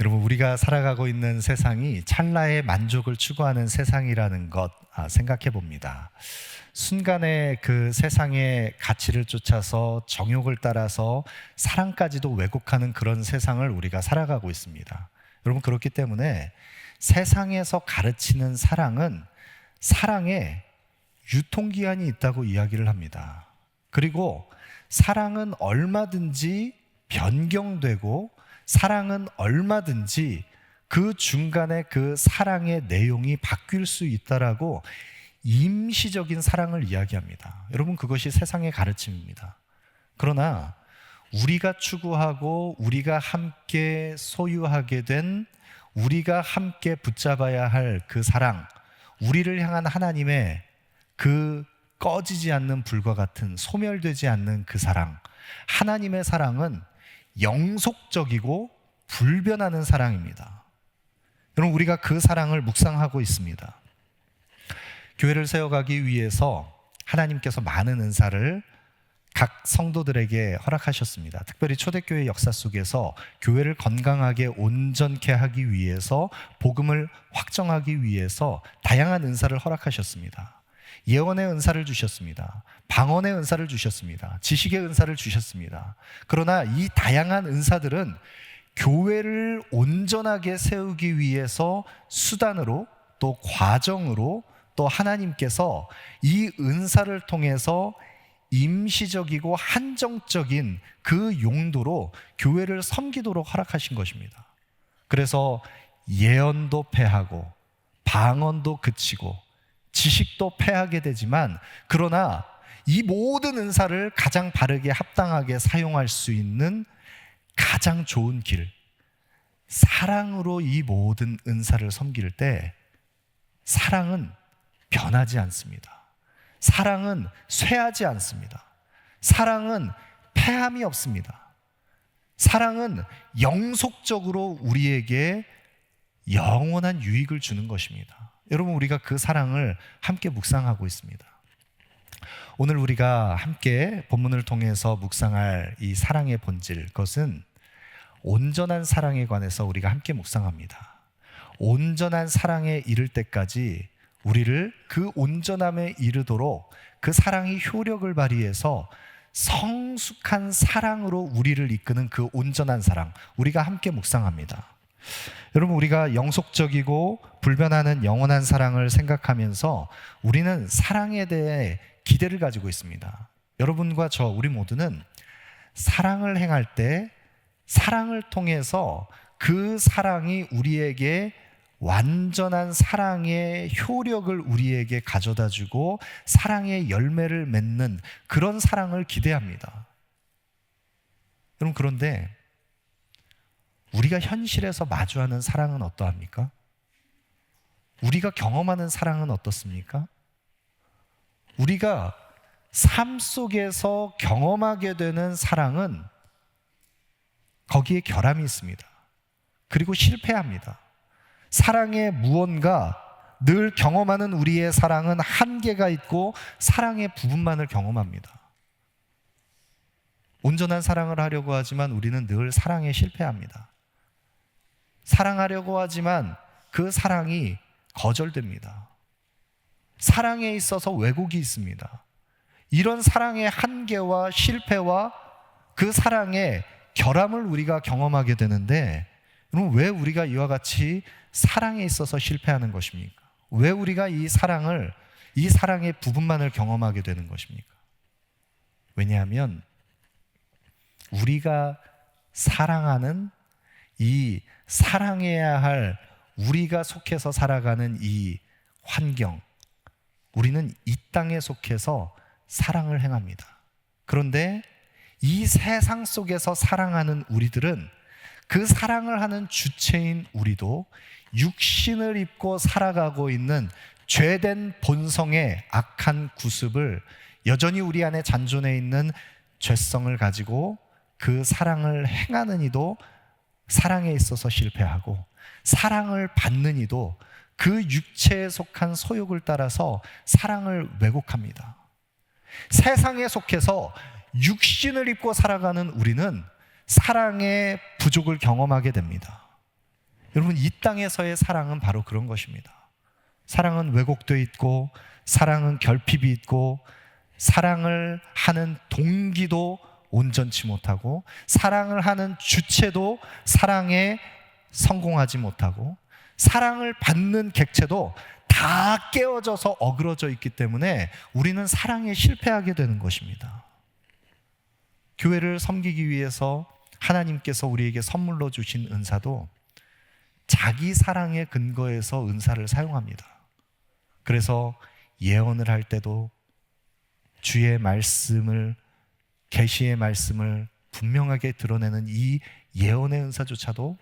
여러분, 우리가 살아가고 있는 세상이 찰나의 만족을 추구하는 세상이라는 것 생각해 봅니다. 순간에 그 세상의 가치를 쫓아서 정욕을 따라서 사랑까지도 왜곡하는 그런 세상을 우리가 살아가고 있습니다. 여러분, 그렇기 때문에 세상에서 가르치는 사랑은 사랑에 유통기한이 있다고 이야기를 합니다. 그리고 사랑은 얼마든지 변경되고 사랑은 얼마든지 그 중간에 그 사랑의 내용이 바뀔 수 있다라고 임시적인 사랑을 이야기합니다. 여러분, 그것이 세상의 가르침입니다. 그러나 우리가 추구하고 우리가 함께 소유하게 된, 우리가 함께 붙잡아야 할 그 사랑, 우리를 향한 하나님의 그 꺼지지 않는 불과 같은, 소멸되지 않는 그 사랑, 하나님의 사랑은 영속적이고 불변하는 사랑입니다. 여러분, 우리가 그 사랑을 묵상하고 있습니다. 교회를 세워가기 위해서 하나님께서 많은 은사를 각 성도들에게 허락하셨습니다. 특별히 초대교회 역사 속에서 교회를 건강하게 온전케 하기 위해서, 복음을 확정하기 위해서 다양한 은사를 허락하셨습니다. 예언의 은사를 주셨습니다. 방언의 은사를 주셨습니다. 지식의 은사를 주셨습니다. 그러나 이 다양한 은사들은 교회를 온전하게 세우기 위해서 수단으로, 또 과정으로, 또 하나님께서 이 은사를 통해서 임시적이고 한정적인 그 용도로 교회를 섬기도록 허락하신 것입니다. 그래서 예언도 패하고 방언도 그치고 지식도 패하게 되지만, 그러나 이 모든 은사를 가장 바르게 합당하게 사용할 수 있는 가장 좋은 길, 사랑으로 이 모든 은사를 섬길 때 사랑은 변하지 않습니다. 사랑은 쇠하지 않습니다. 사랑은 패함이 없습니다. 사랑은 영속적으로 우리에게 영원한 유익을 주는 것입니다. 여러분, 우리가 그 사랑을 함께 묵상하고 있습니다. 오늘 우리가 함께 본문을 통해서 묵상할 이 사랑의 본질, 그것은 온전한 사랑에 관해서 우리가 함께 묵상합니다. 온전한 사랑에 이를 때까지 우리를 그 온전함에 이르도록 그 사랑이 효력을 발휘해서 성숙한 사랑으로 우리를 이끄는 그 온전한 사랑, 우리가 함께 묵상합니다. 여러분, 우리가 영속적이고 불변하는 영원한 사랑을 생각하면서 우리는 사랑에 대해 기대를 가지고 있습니다. 여러분과 저, 우리 모두는 사랑을 행할 때 사랑을 통해서 그 사랑이 우리에게 완전한 사랑의 효력을 우리에게 가져다 주고 사랑의 열매를 맺는 그런 사랑을 기대합니다. 여러분, 그런데 우리가 현실에서 마주하는 사랑은 어떠합니까? 우리가 경험하는 사랑은 어떻습니까? 우리가 삶 속에서 경험하게 되는 사랑은 거기에 결함이 있습니다. 그리고 실패합니다. 사랑의 무언가, 늘 경험하는 우리의 사랑은 한계가 있고 사랑의 부분만을 경험합니다. 온전한 사랑을 하려고 하지만 우리는 늘 사랑에 실패합니다. 사랑하려고 하지만 그 사랑이 거절됩니다. 사랑에 있어서 왜곡이 있습니다. 이런 사랑의 한계와 실패와 그 사랑의 결함을 우리가 경험하게 되는데, 그럼 왜 우리가 이와 같이 사랑에 있어서 실패하는 것입니까? 왜 우리가 이 사랑의 부분만을 경험하게 되는 것입니까? 왜냐하면 우리가 사랑하는, 이 사랑해야 할 우리가 속해서 살아가는 이 환경, 우리는 이 땅에 속해서 사랑을 행합니다. 그런데 이 세상 속에서 사랑하는 우리들은, 그 사랑을 하는 주체인 우리도 육신을 입고 살아가고 있는 죄된 본성의 악한 구습을, 여전히 우리 안에 잔존해 있는 죄성을 가지고 그 사랑을 행하는 이도 사랑에 있어서 실패하고, 사랑을 받는 이도 그 육체에 속한 소욕을 따라서 사랑을 왜곡합니다. 세상에 속해서 육신을 입고 살아가는 우리는 사랑의 부족을 경험하게 됩니다. 여러분, 이 땅에서의 사랑은 바로 그런 것입니다. 사랑은 왜곡되어 있고, 사랑은 결핍이 있고, 사랑을 하는 동기도 온전치 못하고, 사랑을 하는 주체도 사랑에 성공하지 못하고, 사랑을 받는 객체도 다 깨어져서 어그러져 있기 때문에 우리는 사랑에 실패하게 되는 것입니다. 교회를 섬기기 위해서 하나님께서 우리에게 선물로 주신 은사도 자기 사랑의 근거에서 은사를 사용합니다. 그래서 예언을 할 때도 주의 말씀을, 계시의 말씀을 분명하게 드러내는 이 예언의 은사조차도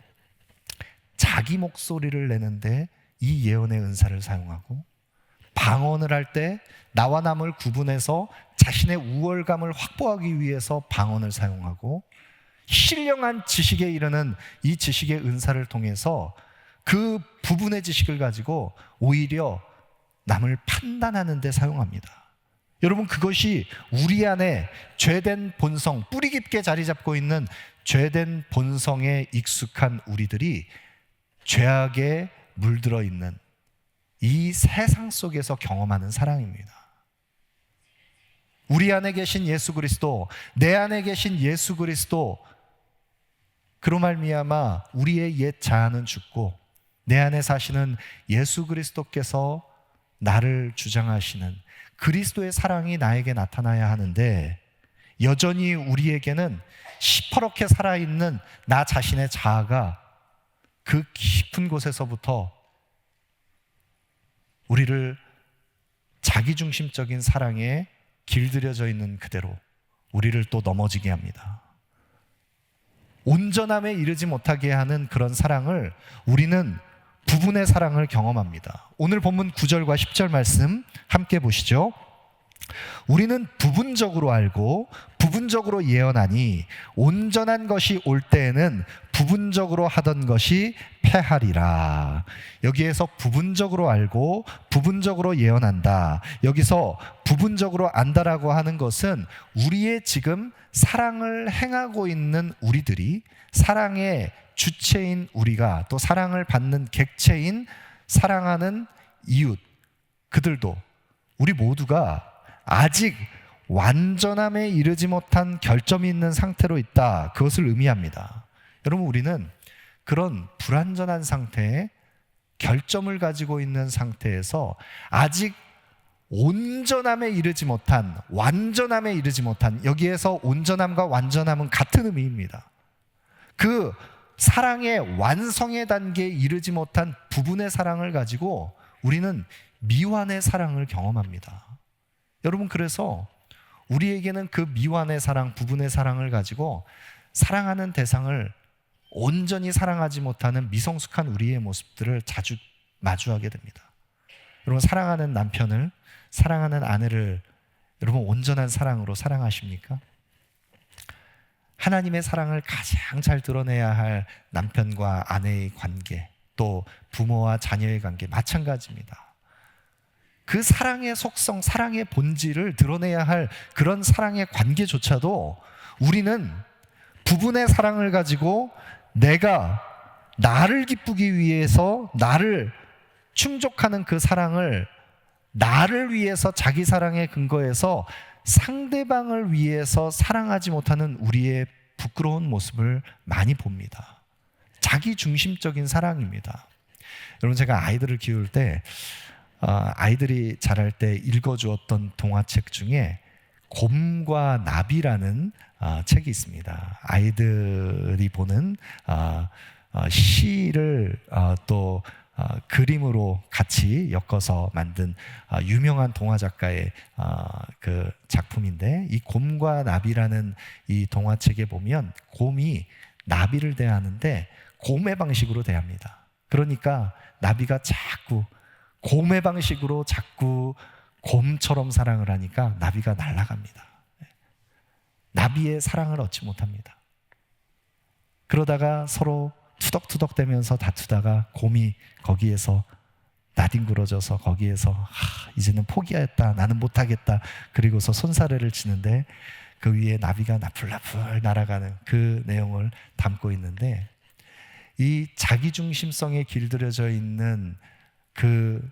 자기 목소리를 내는데 이 예언의 은사를 사용하고, 방언을 할 때 나와 남을 구분해서 자신의 우월감을 확보하기 위해서 방언을 사용하고, 신령한 지식에 이르는 이 지식의 은사를 통해서 그 부분의 지식을 가지고 오히려 남을 판단하는 데 사용합니다. 여러분, 그것이 우리 안에 죄된 본성, 뿌리 깊게 자리 잡고 있는 죄된 본성에 익숙한 우리들이 죄악에 물들어 있는 이 세상 속에서 경험하는 사랑입니다. 우리 안에 계신 예수 그리스도, 내 안에 계신 예수 그리스도, 그로 말미암아 우리의 옛 자아는 죽고 내 안에 사시는 예수 그리스도께서 나를 주장하시는 그리스도의 사랑이 나에게 나타나야 하는데, 여전히 우리에게는 시퍼렇게 살아있는 나 자신의 자아가 그 깊은 곳에서부터 우리를 자기중심적인 사랑에 길들여져 있는 그대로 우리를 또 넘어지게 합니다. 온전함에 이르지 못하게 하는 그런 사랑을, 우리는 부분의 사랑을 경험합니다. 오늘 본문 9절과 10절 말씀 함께 보시죠. 우리는 부분적으로 알고 부분적으로 예언하니 온전한 것이 올 때에는 부분적으로 하던 것이 패하리라. 여기에서 부분적으로 알고 부분적으로 예언한다, 여기서 부분적으로 안다라고 하는 것은 우리의 지금 사랑을 행하고 있는 우리들이, 사랑의 주체인 우리가, 또 사랑을 받는 객체인 사랑하는 이웃, 그들도, 우리 모두가 아직 완전함에 이르지 못한 결점이 있는 상태로 있다, 그것을 의미합니다. 여러분, 우리는 그런 불완전한 상태에 결점을 가지고 있는 상태에서 아직 온전함에 이르지 못한, 완전함에 이르지 못한, 여기에서 온전함과 완전함은 같은 의미입니다. 그 사랑의 완성의 단계에 이르지 못한 부분의 사랑을 가지고 우리는 미완의 사랑을 경험합니다. 여러분, 그래서 우리에게는 그 미완의 사랑, 부분의 사랑을 가지고 사랑하는 대상을 온전히 사랑하지 못하는 미성숙한 우리의 모습들을 자주 마주하게 됩니다. 여러분, 사랑하는 남편을, 사랑하는 아내를 여러분 온전한 사랑으로 사랑하십니까? 하나님의 사랑을 가장 잘 드러내야 할 남편과 아내의 관계, 또 부모와 자녀의 관계 마찬가지입니다. 그 사랑의 속성, 사랑의 본질을 드러내야 할 그런 사랑의 관계조차도 우리는 부분의 사랑을 가지고 내가 나를 기쁘기 위해서 나를 충족하는 그 사랑을 나를 위해서, 자기 사랑의 근거에서 상대방을 위해서 사랑하지 못하는 우리의 부끄러운 모습을 많이 봅니다. 자기 중심적인 사랑입니다. 여러분, 제가 아이들을 키울 때 아이들이 자랄 때 읽어주었던 동화책 중에 곰과 나비라는 책이 있습니다. 아이들이 보는 시를 또 그림으로 같이 엮어서 만든 유명한 동화 작가의 그 작품인데, 이 곰과 나비라는 이 동화책에 보면 곰이 나비를 대하는데 곰의 방식으로 대합니다. 그러니까 나비가 자꾸 곰의 방식으로 자꾸 곰처럼 사랑을 하니까 나비가 날아갑니다. 나비의 사랑을 얻지 못합니다. 그러다가 서로 투덕투덕대면서 다투다가 곰이 거기에서 나뒹굴어져서 거기에서 이제는 포기했다, 나는 못하겠다, 그리고서 손사래를 치는데 그 위에 나비가 나풀나풀 날아가는 그 내용을 담고 있는데, 이 자기중심성에 길들여져 있는 그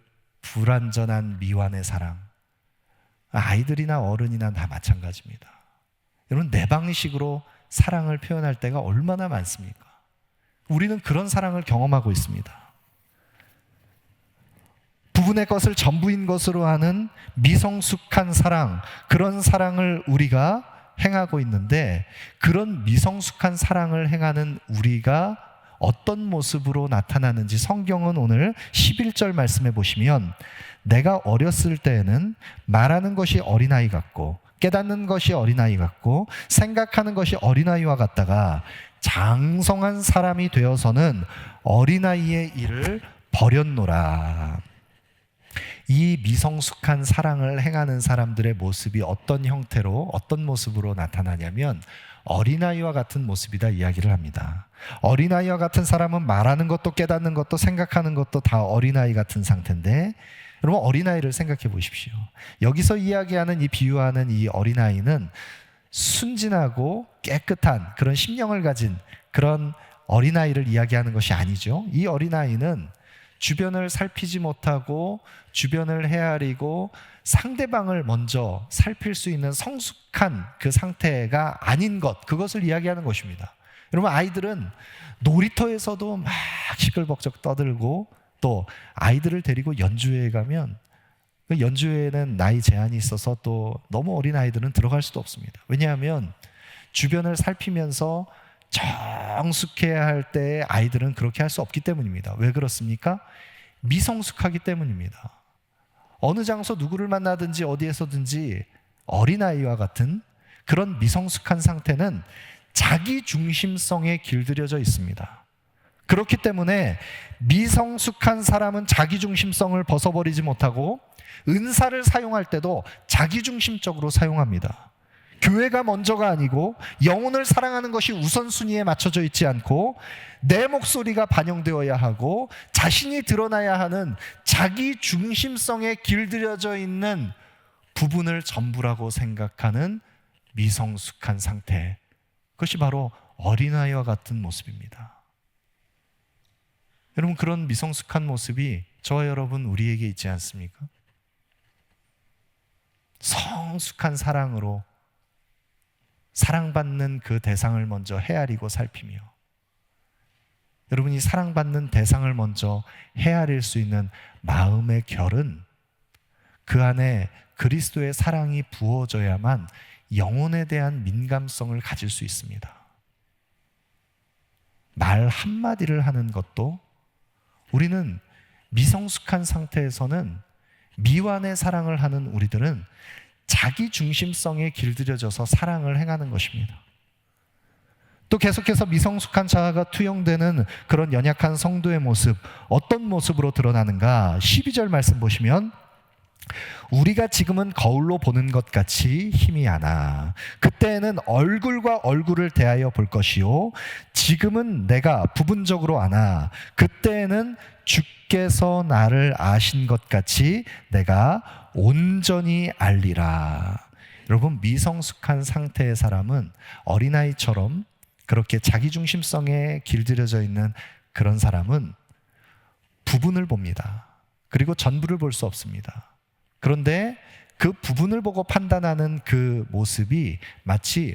불완전한 미완의 사랑, 아이들이나 어른이나 다 마찬가지입니다. 여러분, 내 방식으로 사랑을 표현할 때가 얼마나 많습니까? 우리는 그런 사랑을 경험하고 있습니다. 부분의 것을 전부인 것으로 하는 미성숙한 사랑, 그런 사랑을 우리가 행하고 있는데, 그런 미성숙한 사랑을 행하는 우리가 어떤 모습으로 나타나는지 성경은 오늘 11절 말씀해 보시면, 내가 어렸을 때에는 말하는 것이 어린아이 같고 깨닫는 것이 어린아이 같고 생각하는 것이 어린아이와 같다가 장성한 사람이 되어서는 어린아이의 일을 버렸노라. 이 미성숙한 사랑을 행하는 사람들의 모습이 어떤 형태로, 어떤 모습으로 나타나냐면 어린아이와 같은 모습이다 이야기를 합니다. 어린아이와 같은 사람은 말하는 것도 깨닫는 것도 생각하는 것도 다 어린아이 같은 상태인데, 여러분, 어린아이를 생각해 보십시오. 여기서 이야기하는, 이 비유하는 이 어린아이는 순진하고 깨끗한 그런 심령을 가진 그런 어린아이를 이야기하는 것이 아니죠. 이 어린아이는 주변을 살피지 못하고 주변을 헤아리고 상대방을 먼저 살필 수 있는 성숙한 그 상태가 아닌 것, 그것을 이야기하는 것입니다. 여러분, 아이들은 놀이터에서도 막 시끌벅적 떠들고, 또 아이들을 데리고 연주회에 가면 그 연주회에는 나이 제한이 있어서 또 너무 어린 아이들은 들어갈 수도 없습니다. 왜냐하면 주변을 살피면서 정숙해야 할 때 아이들은 그렇게 할 수 없기 때문입니다. 왜 그렇습니까? 미성숙하기 때문입니다. 어느 장소 누구를 만나든지 어디에서든지 어린아이와 같은 그런 미성숙한 상태는 자기 중심성에 길들여져 있습니다. 그렇기 때문에 미성숙한 사람은 자기 중심성을 벗어버리지 못하고 은사를 사용할 때도 자기 중심적으로 사용합니다. 교회가 먼저가 아니고 영혼을 사랑하는 것이 우선순위에 맞춰져 있지 않고 내 목소리가 반영되어야 하고 자신이 드러나야 하는 자기 중심성에 길들여져 있는 부분을 전부라고 생각하는 미성숙한 상태, 그것이 바로 어린아이와 같은 모습입니다. 여러분, 그런 미성숙한 모습이 저와 여러분 우리에게 있지 않습니까? 성숙한 사랑으로 사랑받는 그 대상을 먼저 헤아리고 살피며, 여러분이 사랑받는 대상을 먼저 헤아릴 수 있는 마음의 결은 그 안에 그리스도의 사랑이 부어져야만 영혼에 대한 민감성을 가질 수 있습니다. 말 한마디를 하는 것도, 우리는 미성숙한 상태에서는, 미완의 사랑을 하는 우리들은 자기 중심성에 길들여져서 사랑을 행하는 것입니다. 또 계속해서 미성숙한 자아가 투영되는 그런 연약한 성도의 모습, 어떤 모습으로 드러나는가? 12절 말씀 보시면, 우리가 지금은 거울로 보는 것 같이 희미 하나 그때에는 얼굴과 얼굴을 대하여 볼 것이요 지금은 내가 부분적으로 아나 그때에는 주께서 나를 아신 것 같이 내가 온전히 알리라. 여러분, 미성숙한 상태의 사람은 어린아이처럼 그렇게 자기중심성에 길들여져 있는 그런 사람은 부분을 봅니다. 그리고 전부를 볼 수 없습니다. 그런데 그 부분을 보고 판단하는 그 모습이 마치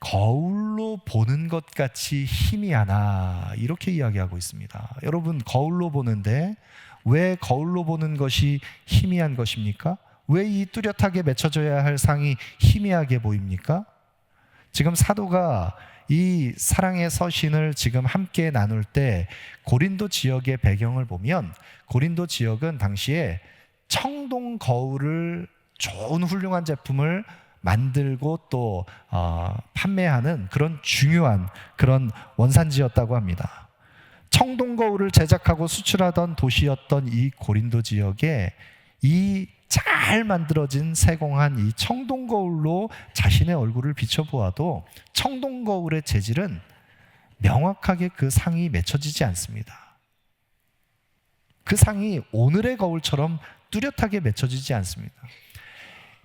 거울로 보는 것 같이 희미하나, 이렇게 이야기하고 있습니다. 여러분, 거울로 보는데 왜 거울로 보는 것이 희미한 것입니까? 왜 이 뚜렷하게 맺혀져야 할 상이 희미하게 보입니까? 지금 사도가 이 사랑의 서신을 지금 함께 나눌 때 고린도 지역의 배경을 보면, 고린도 지역은 당시에 청동 거울을, 좋은 훌륭한 제품을 만들고 또 판매하는 그런 중요한 그런 원산지였다고 합니다. 청동 거울을 제작하고 수출하던 도시였던 이 고린도 지역에 이 잘 만들어진 세공한 이 청동 거울로 자신의 얼굴을 비춰보아도 청동 거울의 재질은 명확하게 그 상이 맺혀지지 않습니다. 그 상이 오늘의 거울처럼 뚜렷하게 맺혀지지 않습니다.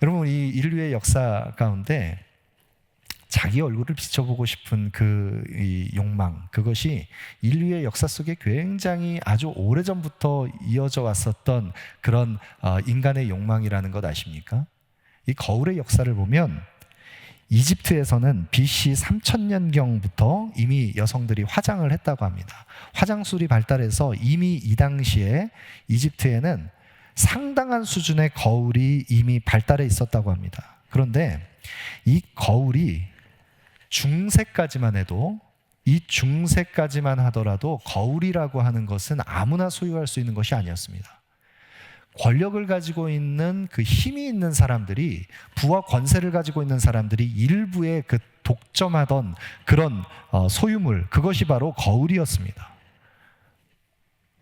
여러분, 이 인류의 역사 가운데 자기 얼굴을 비춰보고 싶은 이 욕망, 그것이 인류의 역사 속에 굉장히 아주 오래전부터 이어져 왔었던 그런 인간의 욕망이라는 것 아십니까? 이 거울의 역사를 보면 이집트에서는 BC 3000년경부터 이미 여성들이 화장을 했다고 합니다. 화장술이 발달해서 이미 이 당시에 이집트에는 상당한 수준의 거울이 이미 발달해 있었다고 합니다. 그런데 이 거울이 중세까지만 해도, 이 중세까지만 하더라도 거울이라고 하는 것은 아무나 소유할 수 있는 것이 아니었습니다. 권력을 가지고 있는 그 힘이 있는 사람들이, 부와 권세를 가지고 있는 사람들이 일부의 그 독점하던 그런 소유물, 그것이 바로 거울이었습니다.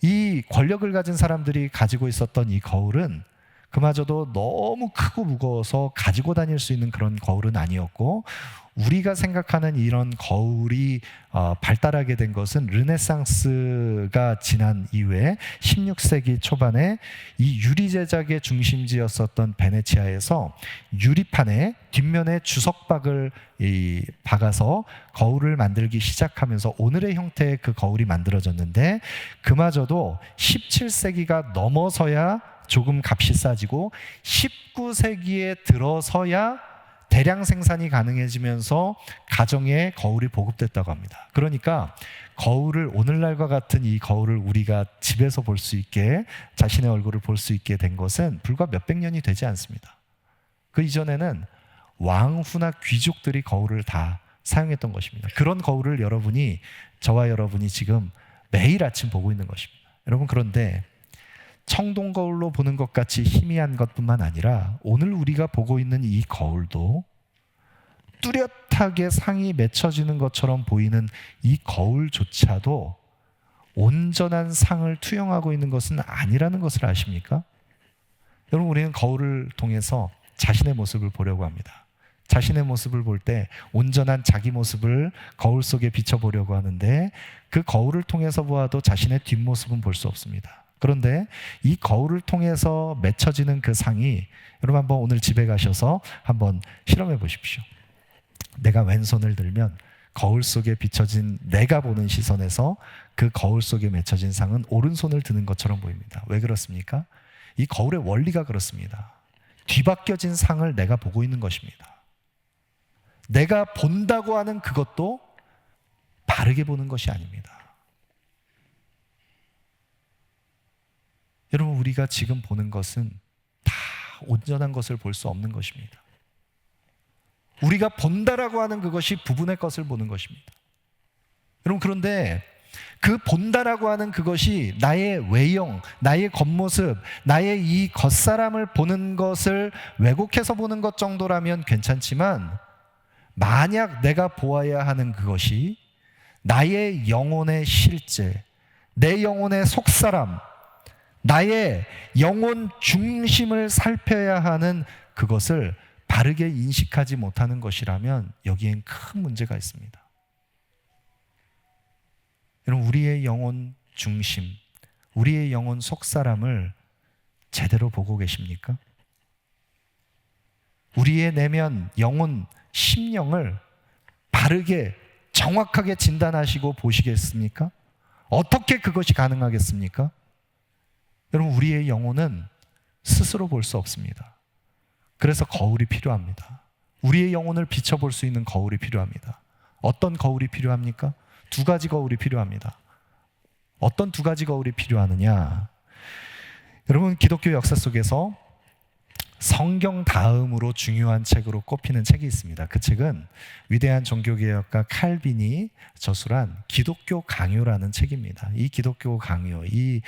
이 권력을 가진 사람들이 가지고 있었던 이 거울은 그마저도 너무 크고 무거워서 가지고 다닐 수 있는 그런 거울은 아니었고, 우리가 생각하는 이런 거울이 발달하게 된 것은 르네상스가 지난 이후에 16세기 초반에 이 유리 제작의 중심지였었던 베네치아에서 유리판에 뒷면에 주석박을 박아서 거울을 만들기 시작하면서 오늘의 형태의 그 거울이 만들어졌는데, 그마저도 17세기가 넘어서야 조금 값이 싸지고 19세기에 들어서야 대량 생산이 가능해지면서 가정에 거울이 보급됐다고 합니다. 그러니까 거울을, 오늘날과 같은 이 거울을 우리가 집에서 볼 수 있게, 자신의 얼굴을 볼 수 있게 된 것은 불과 몇백 년이 되지 않습니다. 그 이전에는 왕후나 귀족들이 거울을 다 사용했던 것입니다. 그런 거울을 저와 여러분이 지금 매일 아침 보고 있는 것입니다. 여러분, 그런데 청동 거울로 보는 것 같이 희미한 것뿐만 아니라 오늘 우리가 보고 있는 이 거울도, 뚜렷하게 상이 맺혀지는 것처럼 보이는 이 거울조차도 온전한 상을 투영하고 있는 것은 아니라는 것을 아십니까? 여러분, 우리는 거울을 통해서 자신의 모습을 보려고 합니다. 자신의 모습을 볼 때 온전한 자기 모습을 거울 속에 비춰보려고 하는데, 그 거울을 통해서 보아도 자신의 뒷모습은 볼 수 없습니다. 그런데 이 거울을 통해서 맺혀지는 그 상이, 여러분 한번 오늘 집에 가셔서 한번 실험해 보십시오. 내가 왼손을 들면 거울 속에 비춰진 내가 보는 시선에서 그 거울 속에 맺혀진 상은 오른손을 드는 것처럼 보입니다. 왜 그렇습니까? 이 거울의 원리가 그렇습니다. 뒤바뀌어진 상을 내가 보고 있는 것입니다. 내가 본다고 하는 그것도 바르게 보는 것이 아닙니다. 여러분, 우리가 지금 보는 것은 다 온전한 것을 볼 수 없는 것입니다. 우리가 본다라고 하는 그것이 부분의 것을 보는 것입니다. 여러분, 그런데 그 본다라고 하는 그것이 나의 외형, 나의 겉모습, 나의 이 겉사람을 보는 것을 왜곡해서 보는 것 정도라면 괜찮지만, 만약 내가 보아야 하는 그것이 나의 영혼의 실제, 내 영혼의 속사람, 나의 영혼 중심을 살펴야 하는 그것을 바르게 인식하지 못하는 것이라면 여기엔 큰 문제가 있습니다. 여러분, 우리의 영혼 중심, 우리의 영혼 속사람을 제대로 보고 계십니까? 우리의 내면, 영혼, 심령을 바르게 정확하게 진단하시고 보시겠습니까? 어떻게 그것이 가능하겠습니까? 여러분, 우리의 영혼은 스스로 볼 수 없습니다. 그래서 거울이 필요합니다. 우리의 영혼을 비춰볼 수 있는 거울이 필요합니다. 어떤 거울이 필요합니까? 두 가지 거울이 필요합니다. 어떤 두 가지 거울이 필요하느냐? 여러분, 기독교 역사 속에서 성경 다음으로 중요한 책으로 꼽히는 책이 있습니다. 그 책은 위대한 종교개혁가 칼빈이 저술한 기독교 강요라는 책입니다. 이 기독교 강요, 이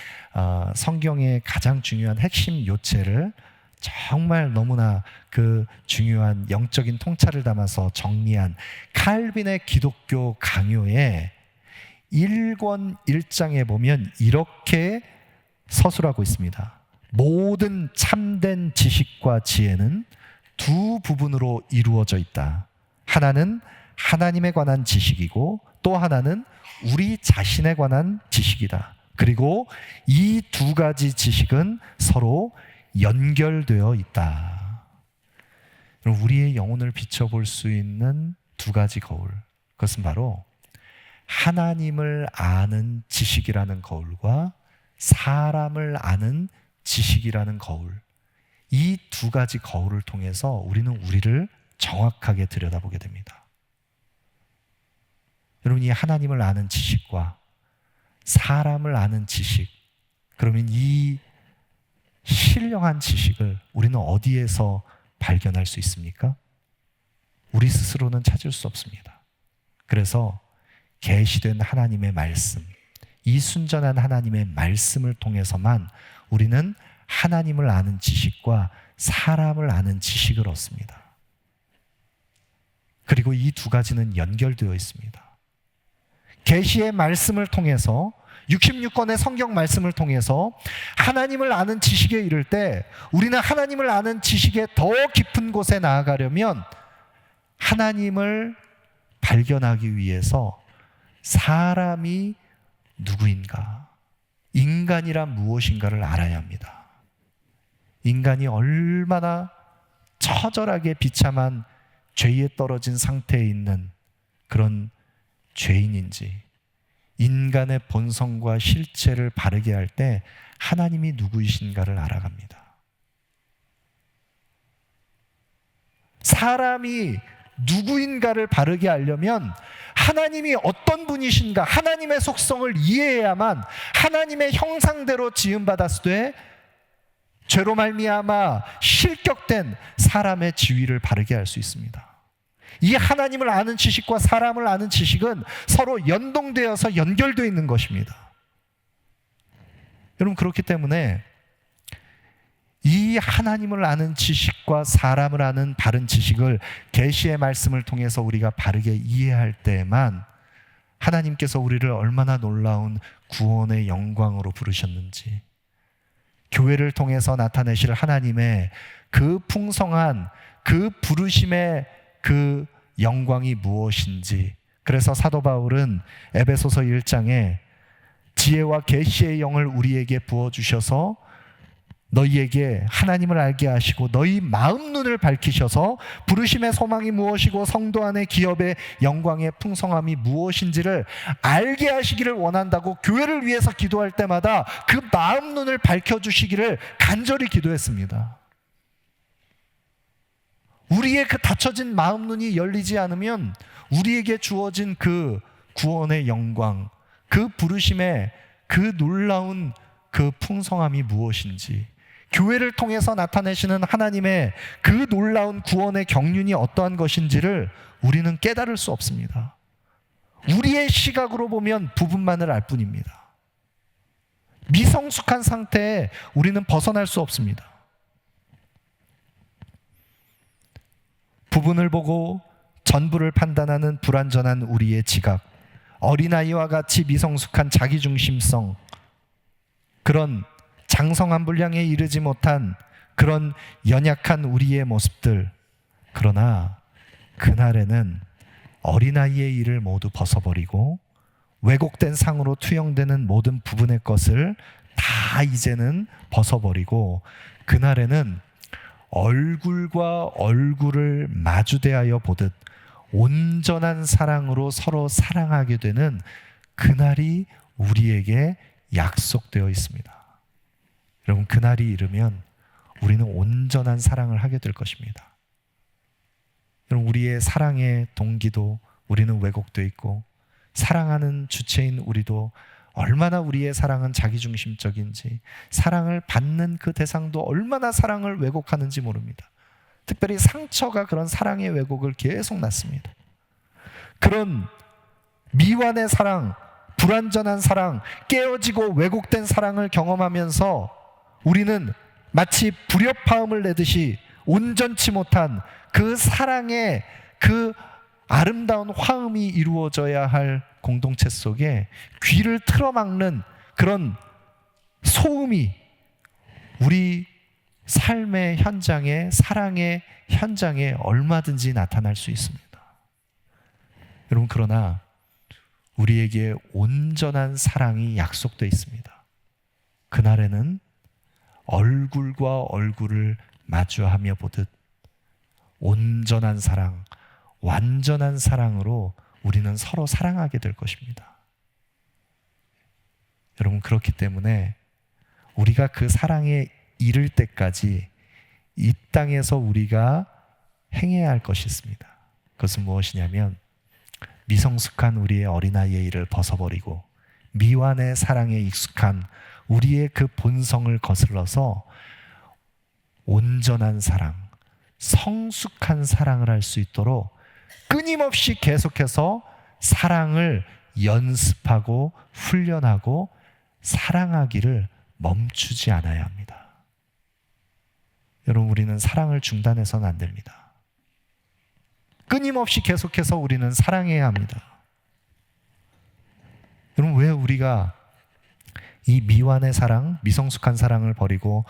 성경의 가장 중요한 핵심 요체를 정말 너무나 그 중요한 영적인 통찰을 담아서 정리한 칼빈의 기독교 강요의 1권 1장에 보면 이렇게 서술하고 있습니다. 모든 참된 지식과 지혜는 두 부분으로 이루어져 있다. 하나는 하나님에 관한 지식이고, 또 하나는 우리 자신에 관한 지식이다. 그리고 이 두 가지 지식은 서로 연결되어 있다. 우리의 영혼을 비춰볼 수 있는 두 가지 거울, 그것은 바로 하나님을 아는 지식이라는 거울과 사람을 아는 지식이라는 거울, 이 두 가지 거울을 통해서 우리는 우리를 정확하게 들여다보게 됩니다. 여러분, 이 하나님을 아는 지식과 사람을 아는 지식, 그러면 이 신령한 지식을 우리는 어디에서 발견할 수 있습니까? 우리 스스로는 찾을 수 없습니다. 그래서 계시된 하나님의 말씀, 이 순전한 하나님의 말씀을 통해서만 우리는 하나님을 아는 지식과 사람을 아는 지식을 얻습니다. 그리고 이 두 가지는 연결되어 있습니다. 계시의 말씀을 통해서, 66권의 성경 말씀을 통해서 하나님을 아는 지식에 이를 때, 우리는 하나님을 아는 지식의 더 깊은 곳에 나아가려면 하나님을 발견하기 위해서 사람이 누구인가, 인간이란 무엇인가를 알아야 합니다. 인간이 얼마나 처절하게 비참한 죄에 떨어진 상태에 있는 그런 죄인인지, 인간의 본성과 실체를 바르게 할 때 하나님이 누구이신가를 알아갑니다. 사람이 누구인가를 바르게 알려면 하나님이 어떤 분이신가, 하나님의 속성을 이해해야만 하나님의 형상대로 지음받았으되 죄로 말미암아 실격된 사람의 지위를 바르게 할 수 있습니다. 이 하나님을 아는 지식과 사람을 아는 지식은 서로 연동되어서 연결되어 있는 것입니다. 여러분, 그렇기 때문에 이 하나님을 아는 지식과 사람을 아는 바른 지식을 계시의 말씀을 통해서 우리가 바르게 이해할 때에만 하나님께서 우리를 얼마나 놀라운 구원의 영광으로 부르셨는지, 교회를 통해서 나타내실 하나님의 그 풍성한 그 부르심의 그 영광이 무엇인지, 그래서 사도 바울은 에베소서 1장에 지혜와 계시의 영을 우리에게 부어주셔서 너희에게 하나님을 알게 하시고 너희 마음 눈을 밝히셔서 부르심의 소망이 무엇이고 성도 안의 기업의 영광의 풍성함이 무엇인지를 알게 하시기를 원한다고 교회를 위해서 기도할 때마다 그 마음 눈을 밝혀주시기를 간절히 기도했습니다. 우리의 그 닫혀진 마음 눈이 열리지 않으면 우리에게 주어진 그 구원의 영광, 그 부르심의 그 놀라운 그 풍성함이 무엇인지, 교회를 통해서 나타내시는 하나님의 그 놀라운 구원의 경륜이 어떠한 것인지를 우리는 깨달을 수 없습니다. 우리의 시각으로 보면 부분만을 알 뿐입니다. 미성숙한 상태에 우리는 벗어날 수 없습니다. 부분을 보고 전부를 판단하는 불완전한 우리의 지각, 어린아이와 같이 미성숙한 자기중심성, 그런 장성한 분량에 이르지 못한 그런 연약한 우리의 모습들, 그러나 그날에는 어린아이의 일을 모두 벗어버리고 왜곡된 상으로 투영되는 모든 부분의 것을 다 이제는 벗어버리고 그날에는 얼굴과 얼굴을 마주대하여 보듯 온전한 사랑으로 서로 사랑하게 되는 그날이 우리에게 약속되어 있습니다. 여러분, 그날이 이르면 우리는 온전한 사랑을 하게 될 것입니다. 여러분, 우리의 사랑의 동기도 우리는 왜곡되어 있고, 사랑하는 주체인 우리도 얼마나 우리의 사랑은 자기중심적인지, 사랑을 받는 그 대상도 얼마나 사랑을 왜곡하는지 모릅니다. 특별히 상처가 그런 사랑의 왜곡을 계속 낳습니다. 그런 미완의 사랑, 불완전한 사랑, 깨어지고 왜곡된 사랑을 경험하면서 우리는 마치 불협화음을 내듯이 온전치 못한 그 사랑의 그 아름다운 화음이 이루어져야 할 공동체 속에 귀를 틀어막는 그런 소음이 우리 삶의 현장에, 사랑의 현장에 얼마든지 나타날 수 있습니다. 여러분, 그러나 우리에게 온전한 사랑이 약속되어 있습니다. 그날에는 얼굴과 얼굴을 마주하며 보듯 온전한 사랑, 완전한 사랑으로 우리는 서로 사랑하게 될 것입니다. 여러분, 그렇기 때문에 우리가 그 사랑에 이를 때까지 이 땅에서 우리가 행해야 할 것이 있습니다. 그것은 무엇이냐면 미성숙한 우리의 어린아이의 일을 벗어버리고 미완의 사랑에 익숙한 우리의 그 본성을 거슬러서 온전한 사랑, 성숙한 사랑을 할 수 있도록 끊임없이 계속해서 사랑을 연습하고 훈련하고 사랑하기를 멈추지 않아야 합니다. 여러분, 우리는 사랑을 중단해서는 안 됩니다. 끊임없이 계속해서 우리는 사랑해야 합니다. 여러분, 왜 우리가 이 미완의 사랑, 미성숙한 사랑을 버리고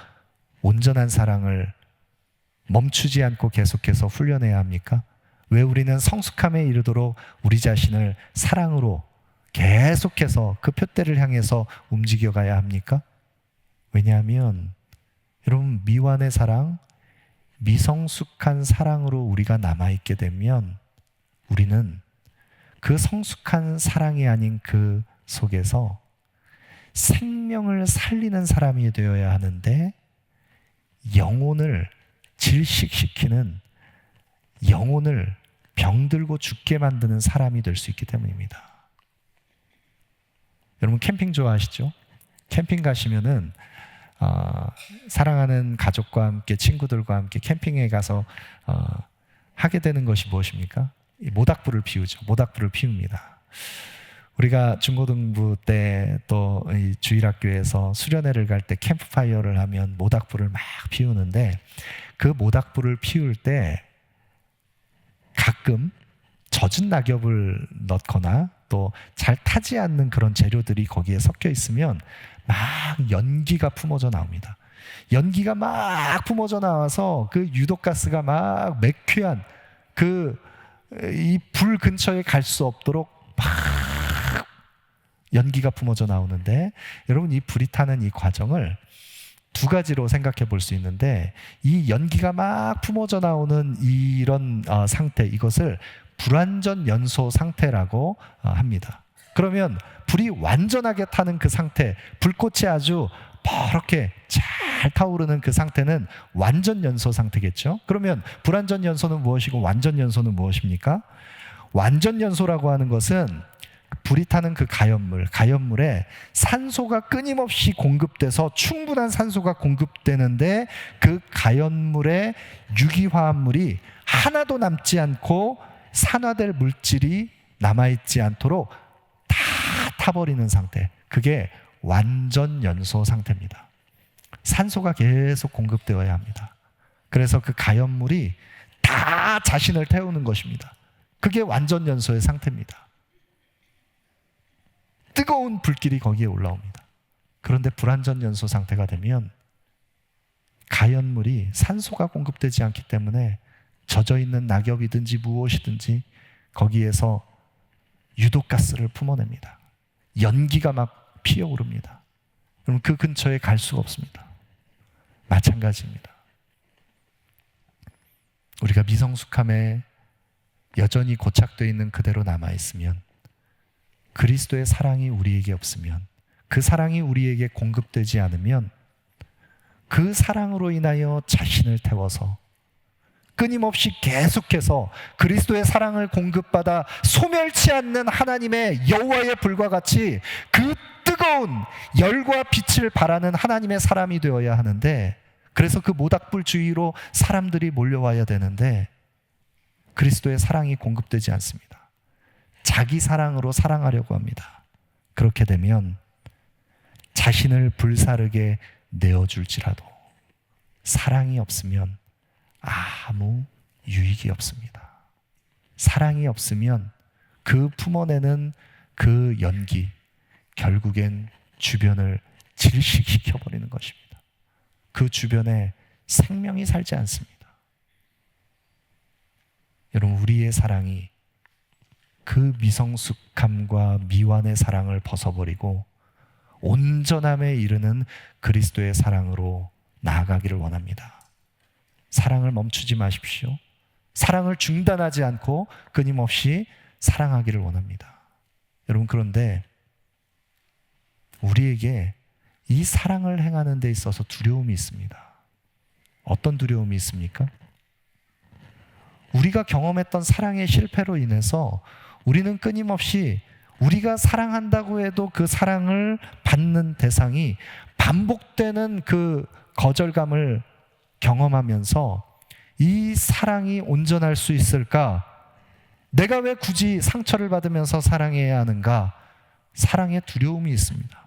온전한 사랑을 멈추지 않고 계속해서 훈련해야 합니까? 왜 우리는 성숙함에 이르도록 우리 자신을 사랑으로 계속해서 그 표대를 향해서 움직여가야 합니까? 왜냐하면 여러분, 미완의 사랑, 미성숙한 사랑으로 우리가 남아있게 되면 우리는 그 성숙한 사랑이 아닌 그 속에서 생명을 살리는 사람이 되어야 하는데 영혼을 질식시키는, 영혼을 병들고 죽게 만드는 사람이 될 수 있기 때문입니다. 여러분, 캠핑 좋아하시죠? 캠핑 가시면은 사랑하는 가족과 함께, 친구들과 함께 캠핑에 가서 하게 되는 것이 무엇입니까? 모닥불을 피우죠. 모닥불을 피웁니다. 우리가 중고등부 때 또 주일학교에서 수련회를 갈 때 캠프파이어를 하면 모닥불을 막 피우는데 그 모닥불을 피울 때 가끔 젖은 낙엽을 넣거나 또 잘 타지 않는 그런 재료들이 거기에 섞여 있으면 막 연기가 품어져 나옵니다. 연기가 막 품어져 나와서 그 유독가스가 막 매캐한 이 불 근처에 갈 수 없도록 막 연기가 품어져 나오는데, 여러분, 이 불이 타는 이 과정을 두 가지로 생각해 볼 수 있는데, 이 연기가 막 품어져 나오는 이런 상태, 이것을 불완전 연소 상태라고 합니다. 그러면 불이 완전하게 타는 그 상태, 불꽃이 아주 퍼렇게 잘 타오르는 그 상태는 완전 연소 상태겠죠. 그러면 불완전 연소는 무엇이고 완전 연소는 무엇입니까? 완전 연소라고 하는 것은 불이 타는 그 가염물에 산소가 끊임없이 공급돼서 충분한 산소가 공급되는데 그 가염물에 유기화합물이 하나도 남지 않고 산화될 물질이 남아있지 않도록 다 타버리는 상태, 그게 완전 연소 상태입니다. 산소가 계속 공급되어야 합니다. 그래서 그 가염물이 다 자신을 태우는 것입니다. 그게 완전 연소의 상태입니다. 뜨거운 불길이 거기에 올라옵니다. 그런데 불완전 연소 상태가 되면 가연물이 산소가 공급되지 않기 때문에 젖어있는 낙엽이든지 무엇이든지 거기에서 유독가스를 품어냅니다. 연기가 막 피어오릅니다. 그럼 그 근처에 갈 수가 없습니다. 마찬가지입니다. 우리가 미성숙함에 여전히 고착되어 있는 그대로 남아있으면, 그리스도의 사랑이 우리에게 없으면, 그 사랑이 우리에게 공급되지 않으면 그 사랑으로 인하여 자신을 태워서 끊임없이 계속해서 그리스도의 사랑을 공급받아 소멸치 않는 하나님의 여호와의 불과 같이 그 뜨거운 열과 빛을 발하는 하나님의 사람이 되어야 하는데, 그래서 그 모닥불 주위로 사람들이 몰려와야 되는데 그리스도의 사랑이 공급되지 않습니다. 자기 사랑으로 사랑하려고 합니다. 그렇게 되면 자신을 불사르게 내어줄지라도 사랑이 없으면 아무 유익이 없습니다. 사랑이 없으면 그 품어내는 그 연기, 결국엔 주변을 질식시켜버리는 것입니다. 그 주변에 생명이 살지 않습니다. 여러분, 우리의 사랑이 그 미성숙함과 미완의 사랑을 벗어버리고 온전함에 이르는 그리스도의 사랑으로 나아가기를 원합니다. 사랑을 멈추지 마십시오. 사랑을 중단하지 않고 끊임없이 사랑하기를 원합니다. 여러분, 그런데 우리에게 이 사랑을 행하는 데 있어서 두려움이 있습니다. 어떤 두려움이 있습니까? 우리가 경험했던 사랑의 실패로 인해서 우리는 끊임없이 우리가 사랑한다고 해도 그 사랑을 받는 대상이 반복되는 그 거절감을 경험하면서 이 사랑이 온전할 수 있을까? 내가 왜 굳이 상처를 받으면서 사랑해야 하는가? 사랑에 두려움이 있습니다.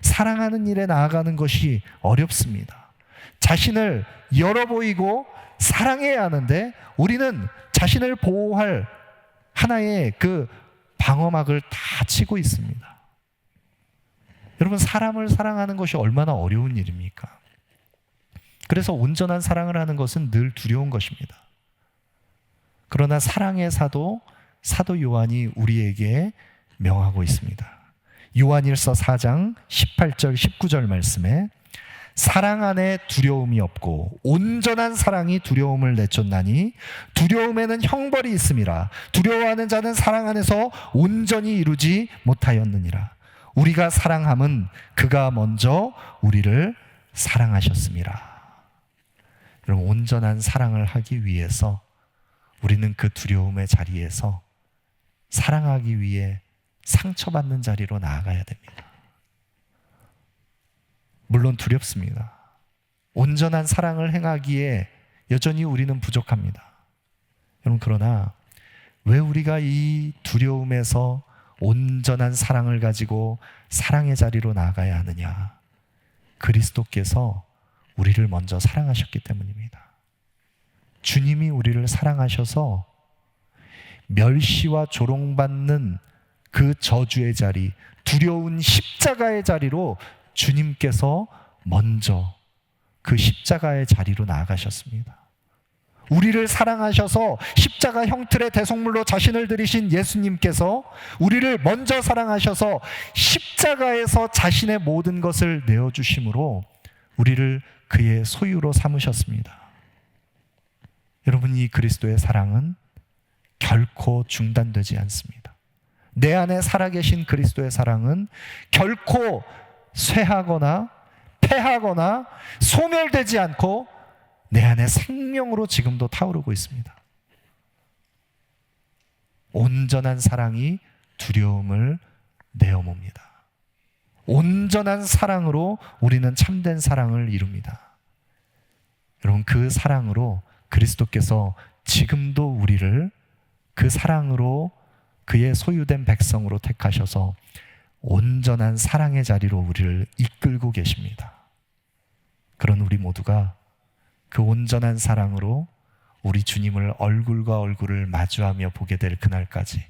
사랑하는 일에 나아가는 것이 어렵습니다. 자신을 열어 보이고 사랑해야 하는데 우리는 자신을 보호할 하나의 그 방어막을 다 치고 있습니다. 여러분, 사람을 사랑하는 것이 얼마나 어려운 일입니까? 그래서 온전한 사랑을 하는 것은 늘 두려운 것입니다. 그러나 사랑의 사도 요한이 우리에게 명하고 있습니다. 요한일서 4장 18절 19절 말씀에 사랑 안에 두려움이 없고 온전한 사랑이 두려움을 내쫓나니 두려움에는 형벌이 있음이라. 두려워하는 자는 사랑 안에서 온전히 이루지 못하였느니라. 우리가 사랑함은 그가 먼저 우리를 사랑하셨음이라. 여러분, 온전한 사랑을 하기 위해서 우리는 그 두려움의 자리에서 사랑하기 위해 상처받는 자리로 나아가야 됩니다. 물론 두렵습니다. 온전한 사랑을 행하기에 여전히 우리는 부족합니다. 여러분, 그러나 왜 우리가 이 두려움에서 온전한 사랑을 가지고 사랑의 자리로 나아가야 하느냐? 그리스도께서 우리를 먼저 사랑하셨기 때문입니다. 주님이 우리를 사랑하셔서 멸시와 조롱받는 그 저주의 자리, 두려운 십자가의 자리로 주님께서 먼저 그 십자가의 자리로 나아가셨습니다. 우리를 사랑하셔서 십자가 형틀의 대속물로 자신을 들이신 예수님께서 우리를 먼저 사랑하셔서 십자가에서 자신의 모든 것을 내어주심으로 우리를 그의 소유로 삼으셨습니다. 여러분, 이 그리스도의 사랑은 결코 중단되지 않습니다. 내 안에 살아계신 그리스도의 사랑은 결코 쇠하거나 패하거나 소멸되지 않고 내 안에 생명으로 지금도 타오르고 있습니다. 온전한 사랑이 두려움을 내어뭅니다. 온전한 사랑으로 우리는 참된 사랑을 이룹니다. 여러분, 그 사랑으로 그리스도께서 지금도 우리를 그 사랑으로 그의 소유된 백성으로 택하셔서 온전한 사랑의 자리로 우리를 이끌고 계십니다. 그런 우리 모두가 그 온전한 사랑으로 우리 주님을 얼굴과 얼굴을 마주하며 보게 될 그날까지,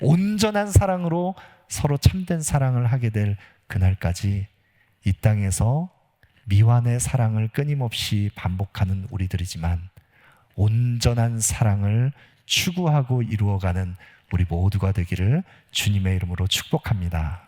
온전한 사랑으로 서로 참된 사랑을 하게 될 그날까지 이 땅에서 미완의 사랑을 끊임없이 반복하는 우리들이지만 온전한 사랑을 추구하고 이루어가는 우리 모두가 되기를 주님의 이름으로 축복합니다.